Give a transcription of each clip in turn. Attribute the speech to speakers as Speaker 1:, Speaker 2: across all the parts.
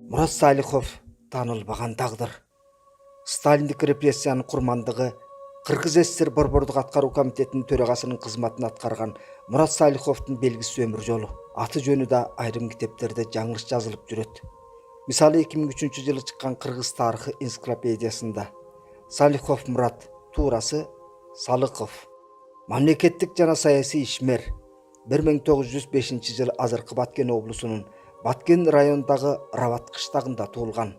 Speaker 1: Мурат Салихов таанылбаган тагдыр. Сталиндик репрессиянын курмандыгы Кыргыз ССР Борбордук аткаруу комитетинин төрагасынын кызматын аткарган Мурат Салиховдун белгисиз өмүр жолу. Аты жөнү да айрым китептерде жаңылыш жазылып жүрөт. Мисалы 2003-жылы чыккан Кыргыз тарыхы энциклопедиясында Салихов Мурат, туурасы Салыков, мамлекеттик жана саясий ишмер, 1905-жылы азыркы Баткен облусунун Баткен районундагы Рават кыштагында туулган.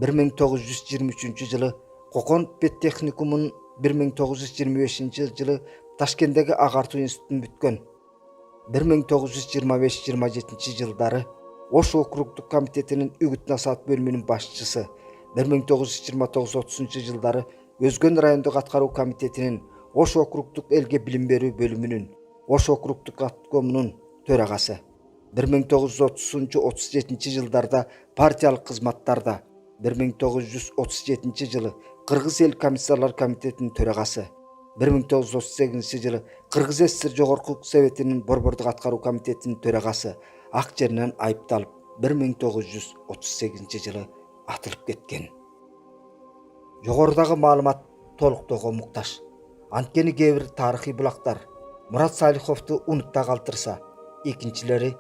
Speaker 1: 1923-жылы Кокон педтехникумун, 1925-жылы Ташкенттеги агартуу институтун бүткөн. 1925-27 жылдары Ош округдук комитетинин үгүт насаат бөлүмүнүн башчысы, 1929-30 жылдары Өзгөн райондук аткаруу комитетинин Ош округдук элге билим берүү бөлүмүнүн Ош округдук аткомунун төрагасы, 1930-37 жылдарда партиялык кызматтарда, 1937 жылы Кыргыз эл комиссарлар комитетинин төрагасы, 1938 жылы Кыргыз ССР Жогорку Советинин Борбордук аткаруу комитетинин төрагасы ак жеринен айыпталып, 1938 жылы атылып кеткен. Жогорудагы маалымат толуктоого муктаж. Анткени кээ бир тарыхый булактар Мурат Салиховду унутта калтырса, экинчилери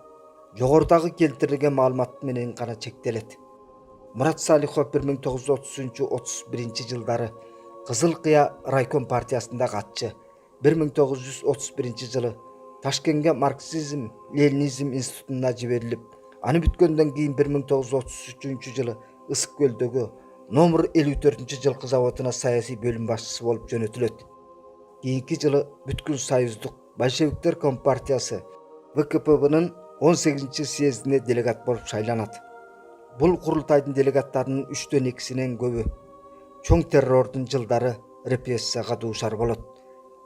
Speaker 1: жогорудагы келтирилген маалымат менен гана чектелет. Мурат Салихов 1930-31 жылдары Кызыл Кыя райком партиясында катчы. 1931 жылы Ташкентке марксизм-ленинизм институтуна жиберилип, аны бүткөндөн кийин 1933 жылы Ысык көлдөгү номер 54 жылкы заводуна саясий бөлүм башчысы болуп жөнөтүлөт. Кийинки жылы бүткүл союздук большевиктер компартиясы ВКПБнын 18 съездине делегат болуп шайланат. Бул курултайдын делегаттарынын 3/2 көбү чоң террордун жылдары репрессияга дуушар болот.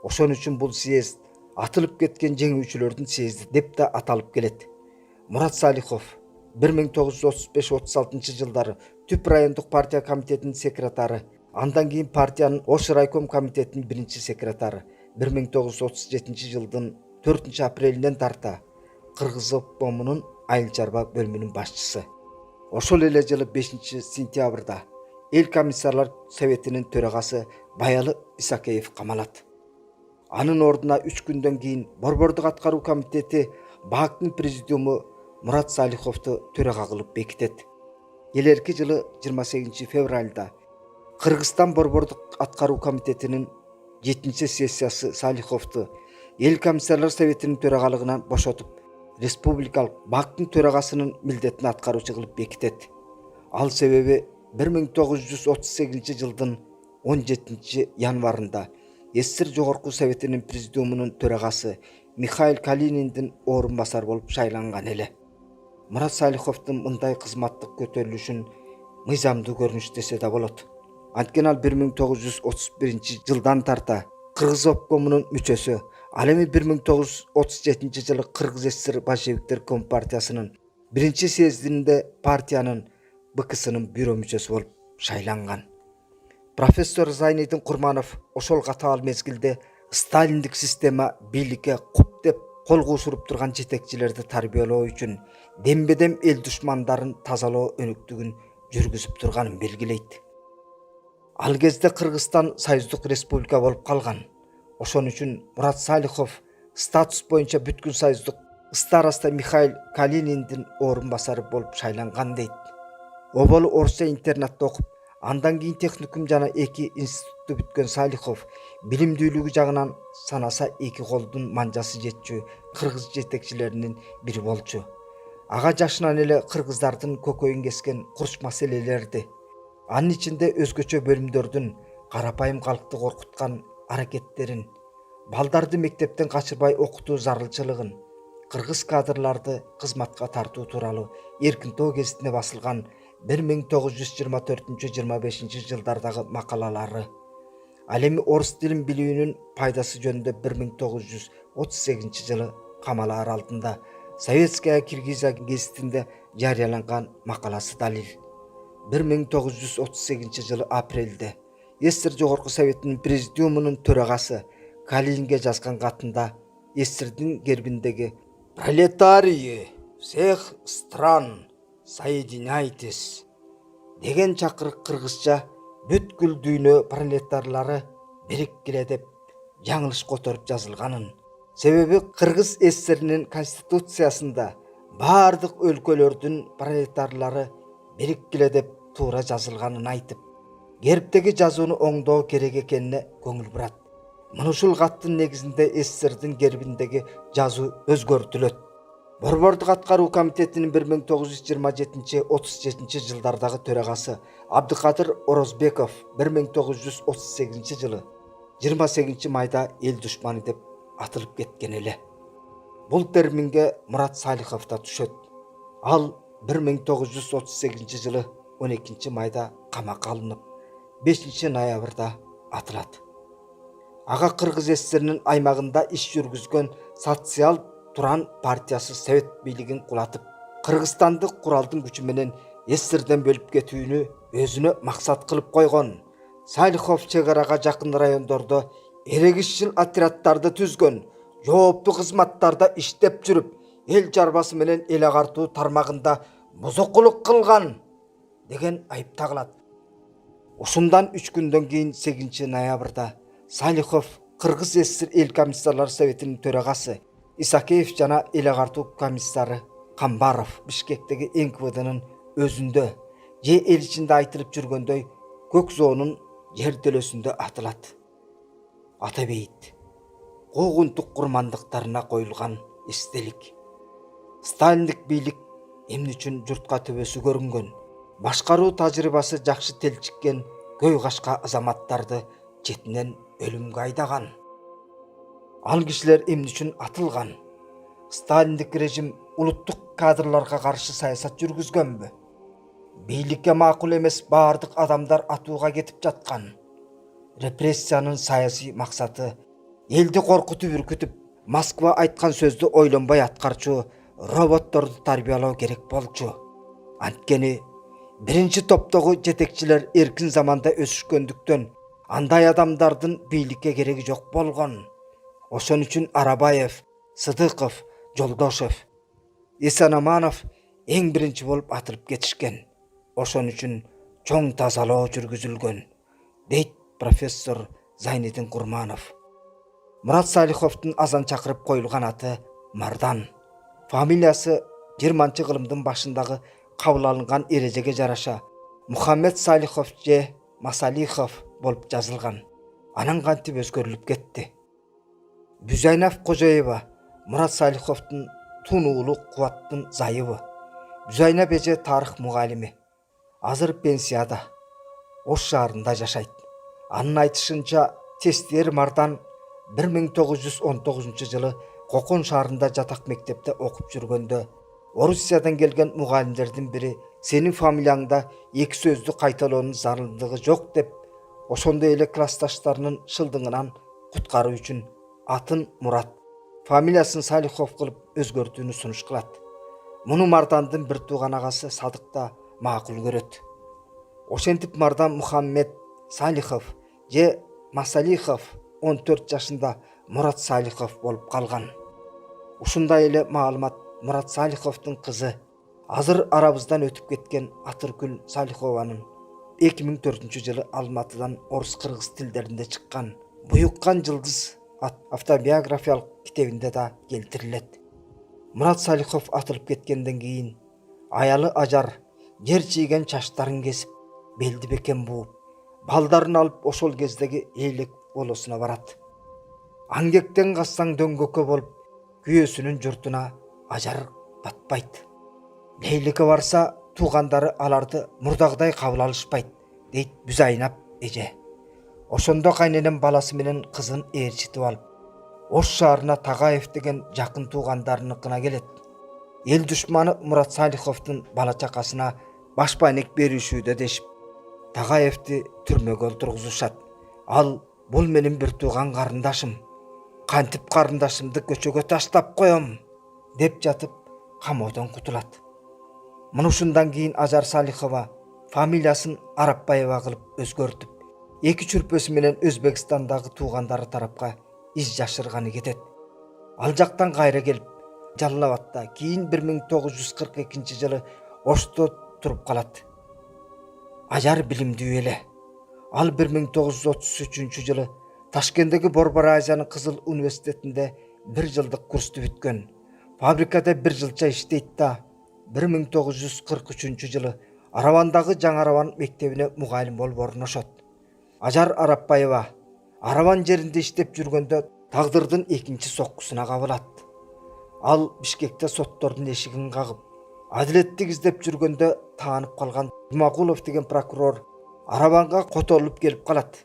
Speaker 1: Ошон үчүн бул съезд атылып кеткен жеңүүчүлөрдүн съезди деп да аталып келет. Мурат Салихов 1935-36 жылдары Түп райондук партия комитетинин секретары, андан кийин партиянын Ош райком комитетинин биринчи секретары, 1937 жылдын 4 апрелинен тарта Кыргыз обкомунун айыл чарба бөлүмүнүн башчысы. Ошол эле жылы 5 сентябрда Эл комиссарлар советинин төрагасы Баялы Исакеев камалат. Анын ордуна 3 күндөн кийин Борбордук аткаруу комитети БАКтын президиуму Мурат Салиховду төрага кылып бекитет. Келерки жылы 28 февралда Кыргызстан Борбордук аткаруу комитетинин 7-сессиясы Салиховду Эл комиссарлар советинин төрагалыгынан бошотуп, республикалык БАКтын төрагасынын милдетин аткаруучу кылып бекитет. Ал себеби 1938 жылдын 17 январында СССР Жогорку Советинин президиумунун төрагасы Михаил Калининдин орун басар болуп шайланган эле. Мурат Салиховдун мындай кызматтык көтөрүлүшүн мыйзамдуу көрүнүш десе да болот. Анткени ал 1931 жылдан тарта Кыргыз обкомунун мүчөсү, ал эми 1937 жылы Кыргыз ССР большевиктер компартиясынын биринчи съездинде партиянын БКСынын бюро мүчөсү болуп шайланган. Профессор Зайнидин Курманов ошол катаал мезгилде сталиндик система бийликке куп деп кол куушуруп турган жетекчилерди тарбиялоо үчүн дембедем эл душмандарын тазалоо өнүктүгүн жүргүзүп турганын белгилейт. Ал кезде Кыргызстан союздук республика болуп калган. Ошон үчүн Мурат Салихов статус боюнча бүткүл союздук староста Михаил Калининдин орун басары болуп шайланган дейт. Оболу орусча интернатта окуп, андан кийин техникум жана 2 институтту бүткөн Салихов билимдүүлүгү жагынан санаса 2 колдун манжасы жетчү кыргыз жетекчилеринин бири болчу. Ага жашынан эле кыргыздардын көкөйүн кескен курч маселелерди, анын ичинде өзгөчө бөлүмдөрдүн карапайым калкты коркуткан аракеттерин, балдарды мектептен качырбай окутуу зарылчылыгын, кыргыз кадрларды кызматка тартуу тууралуу Эркин Тоо гезитине басылган 1924-25 жылдардагы макалалары, ал эми орус тилин билүүнүн пайдасы жөнүндө 1938 жылы камалаар алдында Советская Киргизия гезитинде жарыяланган макаласы далил. 1938 жылы апрелде СССР Жогорку Советинин президиумунун төрагасы Калининге жазган катында СССРдин гербиндеги Пролетарии всех стран, соединяйтесь деген чакырык кыргызча бүткүл дүйнө пролетарлары бириkkиле деп жаңылыш которуп жазылганын, себеби Кыргыз ССРнин конституциясында бардык өлкөлөрдүн пролетарлары бириkkиле деп туура жазылганын айтып, гербтеги жазууну оңдоо керек экенине көңүл бурат. Мына ушул каттын негизинде ССРдин гербиндеги жазуу өзгөртүлөт. Борбордук аткаруу комитетинин 1927-37 жылдардагы төрагасы Абдыкадыр Орозбеков 1938 жылы 28 майда эл душманы деп атылып кеткен эле. Бул терминге Мурат Салихов да түшөт. Ал 1938 жылы 12 майда камакка алынып, 5 ноябрда атылат. Ага Кыргыз ССРнин аймагында иш жүргүзгөн социал Туран партиясы Совет бийлигин кулатып, Кыргызстандык куралдын күчү менен ССРден бөлүп кетүүнү өзүнө максат кылып койгон. Салихов чек арага жакын райондордо эрегишчил отряддарды түзгөн, жооптуу кызматтарда иштеп жүрүп, эл жарбасы менен эл агартуу тармагында бузукулук кылган деген айып тагылат. Ушундан 3 күндөн кийин 8 ноябрда Салихов Кыргыз ССР эл комиссарлар советинин төрагасы Исакеев жана эл агартуу комиссары Камбаров Бишкектеги НКВДнын өзүндө же эл ичинде айтылып жүргөндөй Көк Зоонун жер төлөсүндө атылат. Атабейт куугунтук курмандыктарына коюлган эстелик. Сталиндик бийлик эмне үчүн журтка төбөсү көрүнгөн, башкаруу тажрыйбасы жакшы телчиккен көй кашка азаматтарды четинен өлүмгө айдаган. Ал кишилер эмне үчүн атылган? Сталиндик режим улуттук кадрларга каршы саясат жүргүзгөнбү? Бийликке макул эмес бардык адамдар атууга кетип жаткан. Репрессиянын саясий максаты элди коркутуп үркүтүп, Москва айткан сөздү ойлонбой аткарчу роботторду тарбиялоо керек болчу. Анткени биринчи топтогу жетекчилер эркин заманда өсүшкөндүктөн андай адамдардын бийликке кереги жок болгон. Ошон үчүн Арабаев, Сыдыков, Жолдошев, Эсенаманов эң биринчи болуп атылып кетишкен. Ошон үчүн чоң тазалоо жүргүзүлгөн, дейт профессор Зайнидин Курманов. Мурат Салиховдун азан чакырып коюлган аты Мардан. Фамилиясы Германчы кылымдын башындагы кабыл алынган эрежеге жараша Мухаммед Салихов же Масалихов болуп жазылган. Анан кантип өзгөрүлүп кетти. Бүзайнов Кожоева Мурат Салиховдун тун уулу Кубаттын зайыбы. Бүзайнап эже тарых мугалими. Азыр пенсияда, Ош шаарында жашайт. Анын айтышынча Тестиер Мардан 1919 жылы Кокон шаарында жатак мектепте окуп жүргөндө Орусиядан келген мугалимдердин бири сенин фамилияңда эки сөздү кайталоонун зарылдыгы жок деп, ошондой эле классташтарынын шылдыңынан куткаруу үчүн атын Мурат, фамилиясын Салихов кылып өзгөртүүнү сунуш кылат. Муну Мардандын бир тууган агасы Садык да макул көрөт. Ошентип Мардан Мухаммед Салихов же Масалихов 14 жашында Мурат Салихов болуп калган. Ушундай эле маалымат Мурат Салиховдун кызы, азыр арабыздан өтүп кеткен Атыркүл Салихованын 2004 жылы Алматыдан орус-кыргыз тилдеринде чыккан Буюккан жылдыз автобиографиялык китебинде да келтирилет. Мурат Салихов атылып кеткенден кийин аялы Ажар жер чийген чачтарын кесип, белди бекен бууп, балдарын алып ошол кездеги Эйлек болосуна барат. Аңгектен кассаң дөңгөккө болуп, күйөөсүнүн журтуна Ажар батпайт. Лейлекке барса, туугандары аларды мурдагыдай кабыл алышпайт, дейт Бүзайнап эже. Ошондо кайненем баласы менен кызын ээрчитип алып, Ош шаарына Тагаев деген жакын туугандарыныкына келет. Эл душманы Мурат Салиховдун бала чакасына башпайнек беришүүдө дешип, Тагаевди түрмөгө олтургузушат. Ал бул менин бир тууган карындашым. Кантип карындашымды көчөгө таштап коем деп жатып камоодон кутулат. Муну ушундан кийин Ажар Салихова фамилиясын Арапбаева кылып өзгөртүп, эки чүрпөсү менен Өзбекстандагы туугандары тарапка из жашырганы кетет. Ал жактан кайра келип, Жалал Абадта, кийин 1942 жылы Ошто туруп калат. Ажар билимдүү эле. Ал 1933 жылы Ташкенттеги Борбор Азиянын Кызыл университетинде 1 жылдык курсту бүткөн. Фабрикада 1 жылча иштейт да 1943 жылы Аравандагы Жаңы Араван мектебине мугалим болуп орношот. Ажар Арапбаева Араван жеринде иштеп жүргөндө тагдырдын экинчи соккусуна кабылат. Ал Бишкекте соттордун эшигин кагып, адилеттик издеп жүргөндө таанып калган Жумакулов деген прокурор Араванга которулуп келип калат.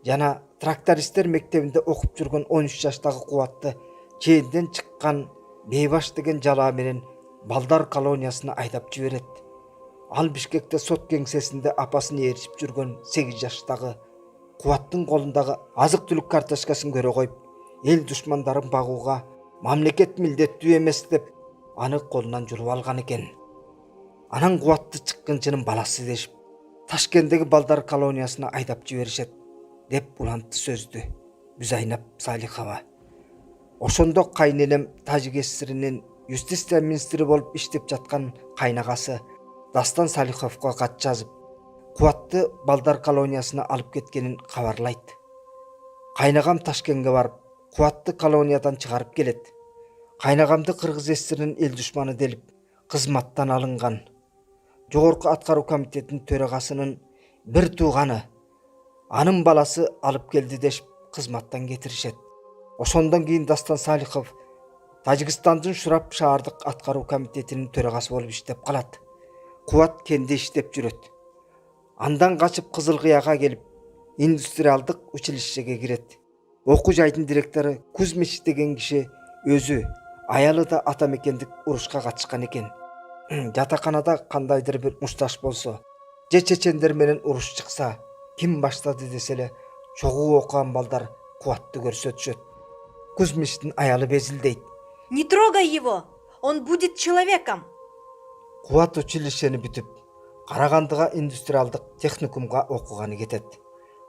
Speaker 1: Жана трактористтер мектебинде окуп жүргөн 13 жаштагы Кубатты чейинден чыккан Бейбаш деген жалаа менен балдар колониясына айдап жиберет. Ал Бишкекте сот кеңсесинде апасын ээрчип жүргөн 8 жаштагы Кубаттын колундагы азык-түлүк карточкасын көрө коюп, эл душмандарын багууга мамлекет милдеттүү эмес деп аны колунан жулуп алган экен. Анан Кубатты чыккынчынын баласы дешип, Ташкенттеги балдар колониясына айдап жиберишет деп улантты сөздү Бүзайнап Салихова. Ошондо кайненем Тажик ССРинин юстиция министри болуп иштеп жаткан кайнагасы Дастан Салиховго кат жазып, Кубатты балдар колониясына алып кеткенин кабарлайт. Кайнагам Ташкентке барып, Кубатты колониядан чыгарып келет. Кайнагамды Кыргыз ССРинин эл душманы делип, кызматтан алынган. Жогорку аткаруу комитетинин төрагасынын бир тууганы, анын баласы алып келди дешип, кызматтан кетиришет. Ошондон кийин Дастан Салихов Тажикстандын Шурап шаардык аткаруу комитетинин төрагасы болуп иштеп калат. Кубат кенде иштеп жүрөт. Андан качып Кызыл Кыяга келип, индустриалдык училищеге кирет. Окуу жайдын директору Кузьмич деген киши өзү, аялы да ата мекендик урушка катышкан экен. Жатаканада кандайдыр бир мушташ болсо, же чечендер менен уруш чыкса, ким баштады десе эле чогуу окуган балдар Кубатты көрсөтүшөт. Кузьмичтин аялы безилдейт.
Speaker 2: Не трогай его, он будет человеком.
Speaker 1: Кубат училищени бүтүп, Карагандыга индустриалдык техникумга окуганы кетет.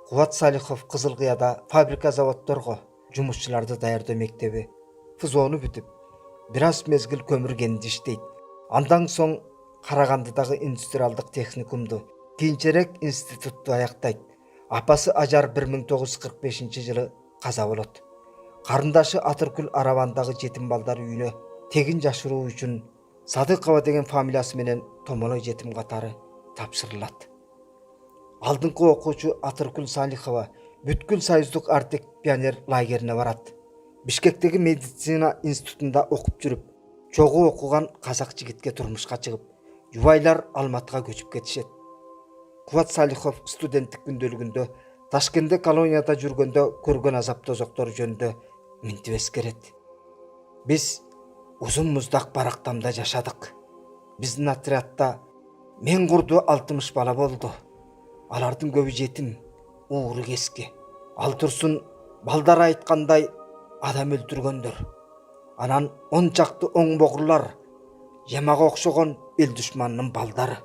Speaker 1: Кубат Салихов Кызыл Кыяда фабрика заводдорго жумушчуларды даярдоо мектеби ФЗОну бүтүп, бир аз мезгил көмүр кенинде иштейт. Андан соң Карагандыдагы индустриалдык техникумду, кийинчерээк институтту аяктайт. Апасы Ажар 1945 жылы каза болот. Карындашы Атыркүл Аравандагы жетим балдар үйүнө тегин жашыруу үчүн Садыкова деген фамилиясы менен томолой жетим катары тапшырылат. Алдыңкы окуучу Атыркүл Салихова бүткүл союздук артек пионер лагерине барат. Бишкектеги медицина институтунда окуп жүрүп, чогуу окуган казак жигитке турмушка чыгып, жубайлар Алматыга көчүп кетишет. Кубат Салихов студенттик күндөлүгүндө Ташкентте колонияда жүргөндө көргөн азап тозоктор жөнүндө мынтип эскерет. Биз узун муздак барактамда жашадык. Биздин отрядда мен курду 60 бала болду. Алардын көбү жетим, ууру кески. Ал турсун балдар айткандай адам өлтүргөндөр. Анан 10 чакты оңбогурлар, жамага окшогон эл душманынын балдары.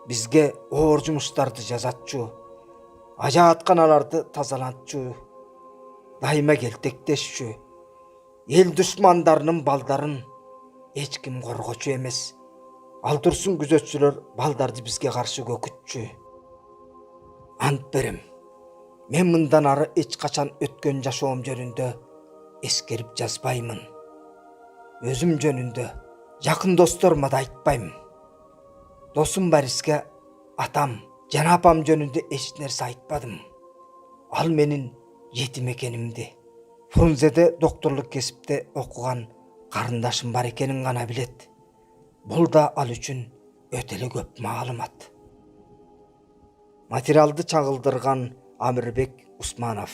Speaker 1: Бизге оор жумуштарды жазатчу, ажаат каналарды тазалантчу, дайыма келтектешчү. Эл душмандарынын балдарын эч ким коргочу эмес. Ал турсун күзөтчүлөр балдарды бизге каршы көкүтчү. Ант берем, мен мындан ары эч качан өткөн жашоом жөнүндө эскерип жазбаймын. Өзүм жөнүндө жакын досторума да айтпайм. Досум Бориске атам жана апам жөнүндө эч нерсе айтпадым. Ал менин жетим экенимди, Фрунзеде докторлук кесипте окуган карындашым бар экенин гана билет. Бул да ал үчүн өтө эле көп маалымат. Материалды чагылдырган Амирбек Усманов.